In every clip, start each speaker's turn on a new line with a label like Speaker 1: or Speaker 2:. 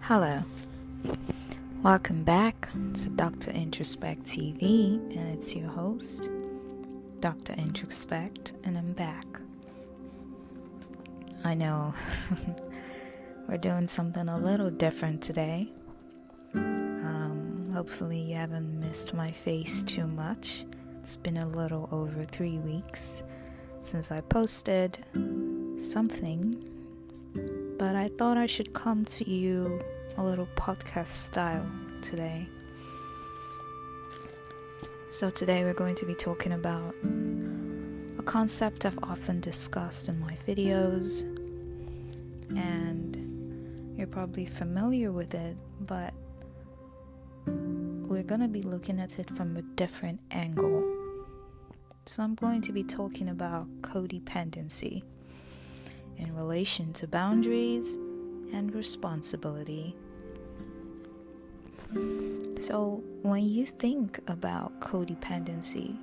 Speaker 1: Hello, welcome back to Dr. Introspect TV, and it's your host, Dr. Introspect, and I'm back. I know we're doing something a little different today. Hopefully you haven't missed my face too much. It's been a little over 3 weeks since I posted something, but I thought I should come to you a little podcast style today. So today we're going to be talking about a concept I've often discussed in my videos, and you're probably familiar with it, but we're going to be looking at it from a different angle. So I'm going to be talking about codependency in relation to boundaries and responsibility. So when you think about codependency,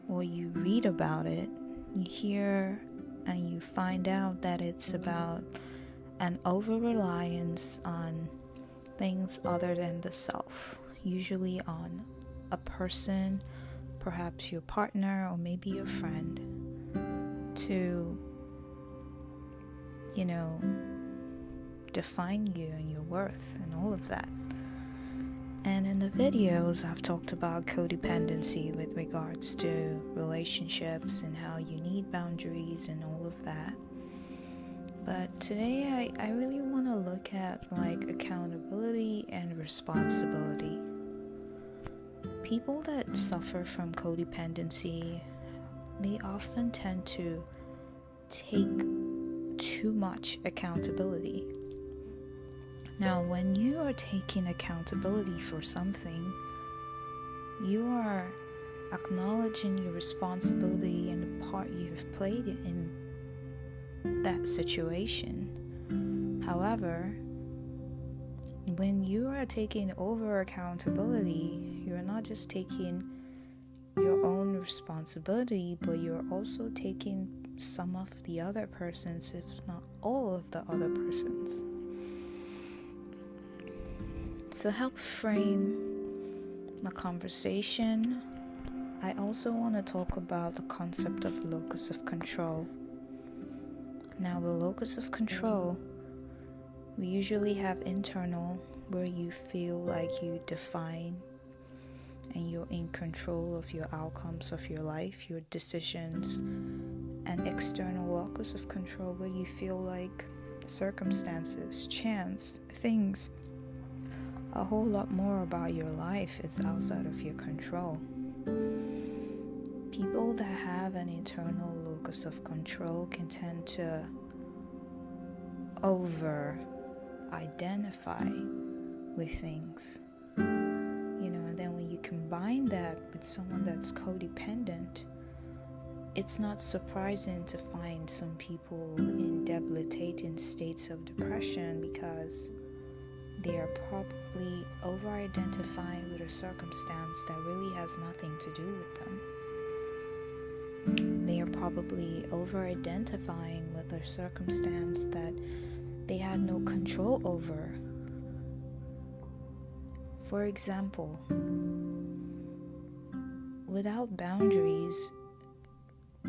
Speaker 1: or you read about it, you hear and you find out that it's about an over-reliance on things other than the self, usually on a person, perhaps your partner or maybe your friend, to define you and your worth and all of that. And in the videos, I've talked about codependency with regards to relationships and how you need boundaries and all of that. But today, I really want to look at accountability and responsibility. People that suffer from codependency, they often tend to take too much accountability. Now, when you are taking accountability for something, you are acknowledging your responsibility and the part you have played in that situation. However, when you are taking over accountability, you're not just taking your own responsibility, but you're also taking some of the other person's, if not all of the other person's. To help frame the conversation, I also want to talk about the concept of locus of control. Now, the locus of control, we usually have internal, where you feel like you define and you're in control of your outcomes of your life, your decisions, and external locus of control, where you feel like circumstances, chance, things, a whole lot more about your life is outside of your control. People that have an internal locus of control can tend to over-identify with things. And then when you combine that with someone that's codependent, it's not surprising to find some people in debilitating states of depression because they are probably over-identifying with a circumstance that really has nothing to do with them. They are probably over-identifying with a circumstance that they had no control over. For example, without boundaries,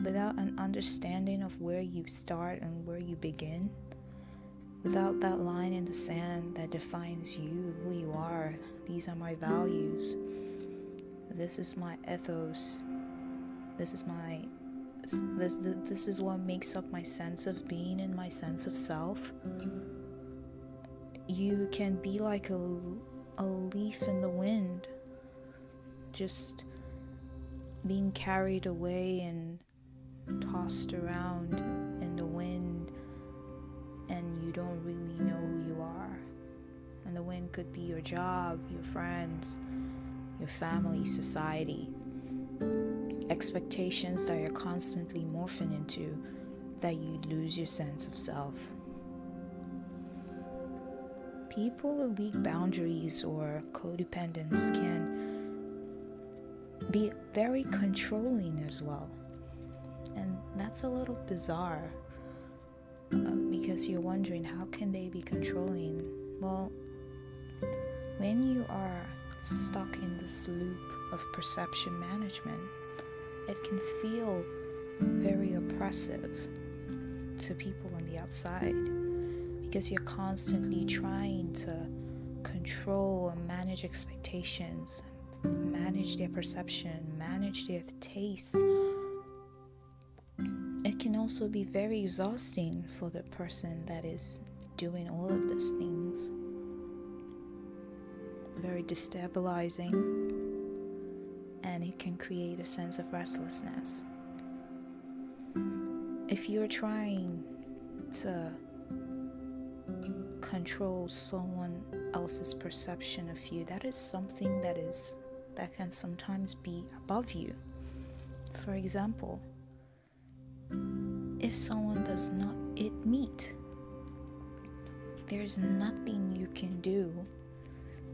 Speaker 1: without an understanding of where you start and where you begin, without that line in the sand that defines you, who you are, these are my values, this is my ethos, this is what makes up my sense of being and my sense of self, you can be like a leaf in the wind, just being carried away and tossed around in the wind, and you don't really know who you are. And the wind could be your job, your friends, your family, society, expectations that you're constantly morphing into, that you lose your sense of self. People with weak boundaries or codependence can be very controlling as well. And that's a little bizarre because you're wondering, how can they be controlling Well, when you are stuck in this loop of perception management, it can feel very oppressive to people on the outside because you're constantly trying to control and manage expectations, manage their perception, manage their taste. It can also be very exhausting for the person that is doing all of these things. Very destabilizing, and it can create a sense of restlessness. If you're trying to control someone else's perception of you, that is something that can sometimes be above you. For example, if someone does not eat meat, there's nothing you can do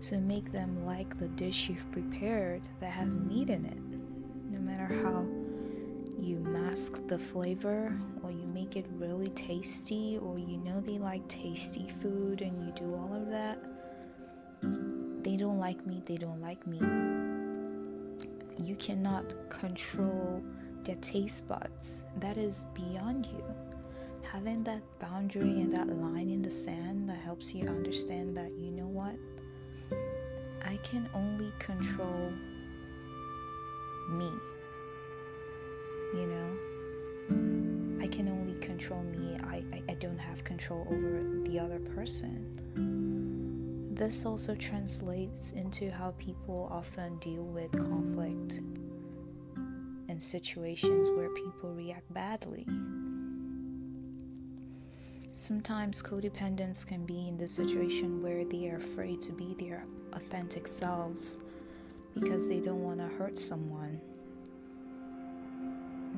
Speaker 1: to make them like the dish you've prepared that has meat in it. No matter how you mask the flavor, or you make it really tasty, or they like tasty food and you do all of that, they don't like meat. You cannot control their taste buds. That is beyond you. Having that boundary and that line in the sand that helps you understand that, you know what, I can only control me. I can only control me. I don't have control over the other person. This also translates into how people often deal with conflict and situations where people react badly. Sometimes codependents can be in this situation where they are afraid to be their authentic selves because they don't want to hurt someone.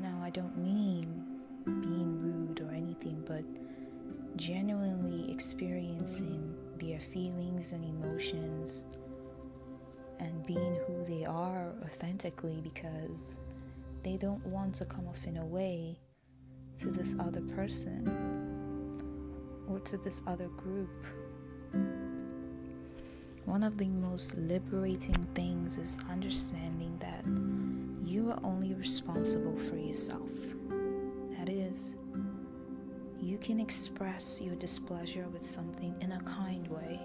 Speaker 1: Now, I don't mean being rude or anything, but genuinely experiencing their feelings and emotions and being who they are authentically, because they don't want to come off in a way to this other person or to this other group. One of the most liberating things is understanding that you are only responsible for yourself. That is, you can express your displeasure with something in a kind way,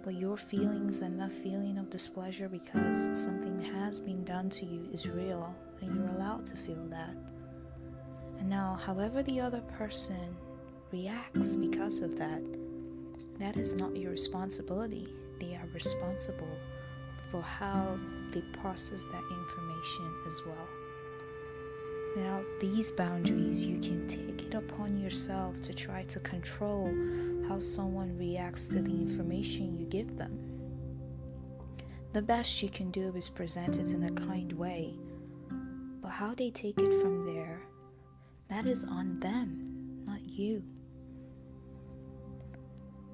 Speaker 1: but your feelings and that feeling of displeasure because something has been done to you is real, and you're allowed to feel that. And now, however the other person reacts because of that, that is not your responsibility. They are responsible for how they process that information as well. Without these boundaries, you can take it upon yourself to try to control how someone reacts to the information you give them. The best you can do is present it in a kind way, but how they take it from there, that is on them, not you.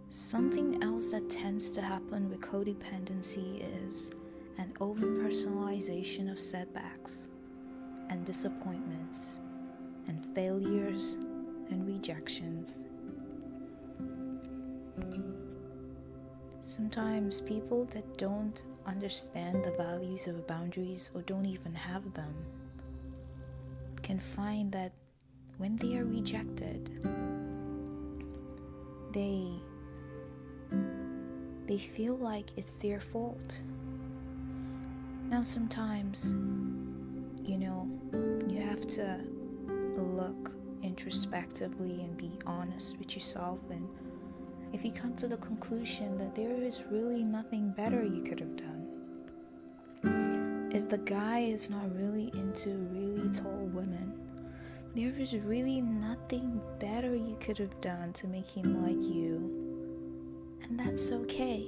Speaker 1: Something else that tends to happen with codependency is an over-personalization of setbacks and disappointments and failures and rejections. Sometimes people that don't understand the values of boundaries or don't even have them can find that when they are rejected, they feel like it's their fault. Now sometimes, you have to look introspectively and be honest with yourself, and if you come to the conclusion that there is really nothing better you could have done, if the guy is not really into really tall women, there is really nothing better you could have done to make him like you, and that's okay.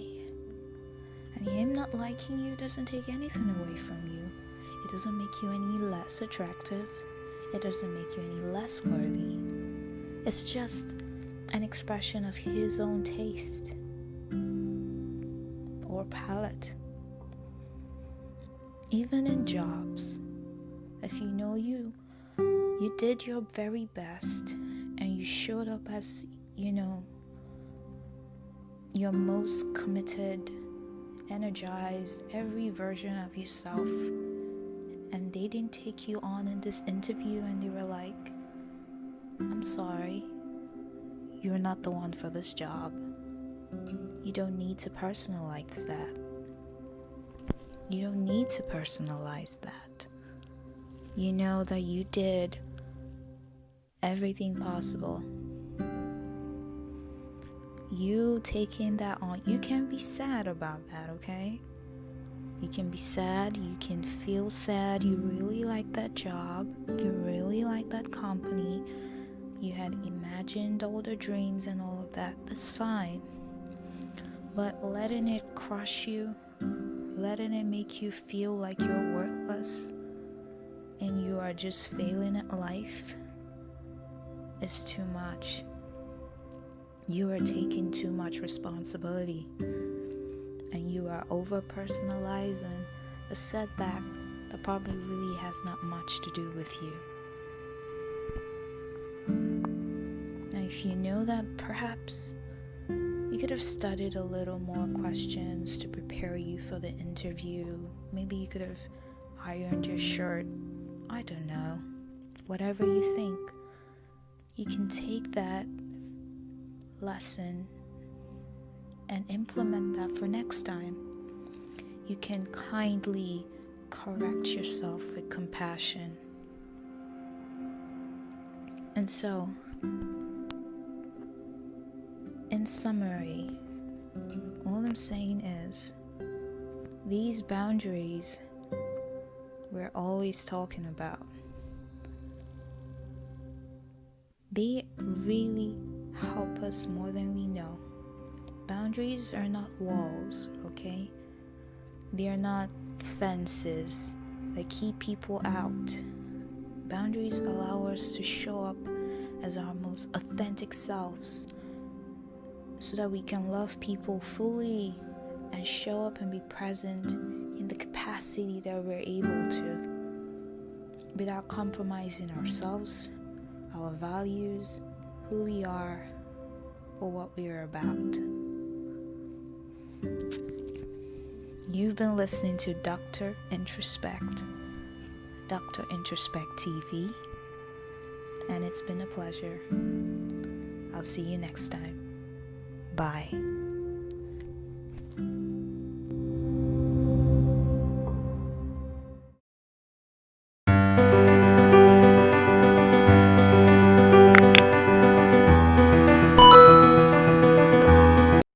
Speaker 1: And him not liking you doesn't take anything away from you. It doesn't make you any less attractive. It doesn't make you any less worthy. It's just an expression of his own taste or palate. Even in jobs, if you know you did your very best and you showed up as, your most committed, energized, every version of yourself, and they didn't take you on in this interview and they were like, I'm sorry, you're not the one for this job. You don't need to personalize that. You don't need to personalize that. You know that you did everything possible. You taking that on, you can be sad about that, okay? You can be sad, you can feel sad, you really like that job, you really like that company, you had imagined all the dreams and all of that, that's fine. But letting it crush you, letting it make you feel like you're worthless and you are just failing at life is too much. You are taking too much responsibility and you are over-personalizing a setback that probably really has not much to do with you. Now, if you know that perhaps you could have studied a little more questions to prepare you for the interview, maybe you could have ironed your shirt, I don't know, whatever you think, you can take that lesson and implement that for next time. You can kindly correct yourself with compassion. And so, in summary, all I'm saying is these boundaries we're always talking about, they really help us more than we know. Boundaries are not walls, okay? They are not fences that keep people out. Boundaries allow us to show up as our most authentic selves so that we can love people fully and show up and be present in the capacity that we're able to without compromising ourselves, our values, who we are, or what we are about. You've been listening to Dr. Introspect, Dr. Introspect TV, and it's been a pleasure. I'll see you next time. Bye.